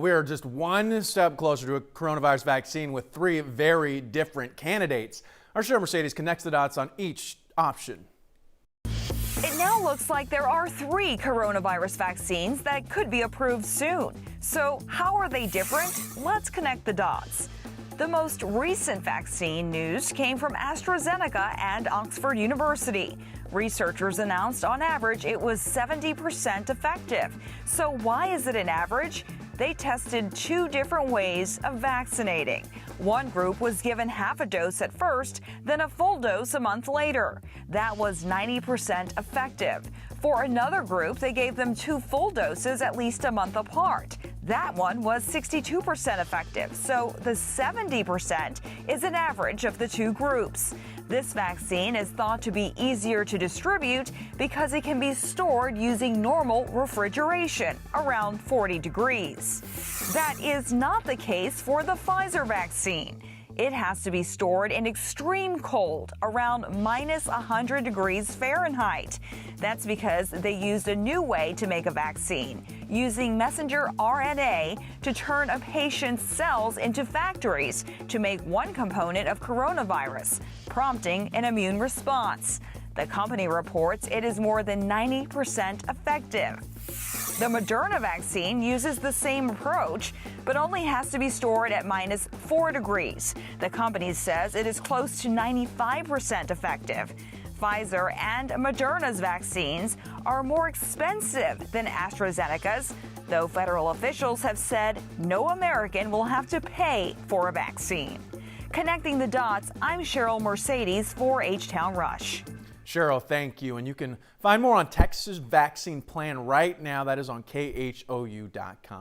We are just one step closer to a coronavirus vaccine with three very different candidates. Our Cheryl Mercedes connects the dots on each option. It now looks like there are three coronavirus vaccines that could be approved soon. So how are they different? Let's connect the dots. The most recent vaccine news came from AstraZeneca and Oxford University. Researchers announced on average it was 70% effective. So why is it an average? They tested two different ways of vaccinating. One group was given half a dose at first, then a full dose a month later. That was 90% effective. For another group, they gave them two full doses at least a month apart. That one was 62% effective, so the 70% is an average of the two groups. This vaccine is thought to be easier to distribute because it can be stored using normal refrigeration, around 40 degrees. That is not the case for the Pfizer vaccine. It has to be stored in extreme cold, around minus 100 degrees Fahrenheit. That's because they used a new way to make a vaccine, using messenger RNA to turn a patient's cells into factories to make one component of coronavirus, prompting an immune response. The company reports it is more than 90% effective. The Moderna vaccine uses the same approach, but only has to be stored at minus 4 degrees. The company says it is close to 95% effective. Pfizer and Moderna's vaccines are more expensive than AstraZeneca's, though federal officials have said no American will have to pay for a vaccine. Connecting the dots, I'm Cheryl Mercedes for H-Town Rush. Cheryl, thank you. And you can find more on Texas vaccine plan right now. That is on KHOU.com.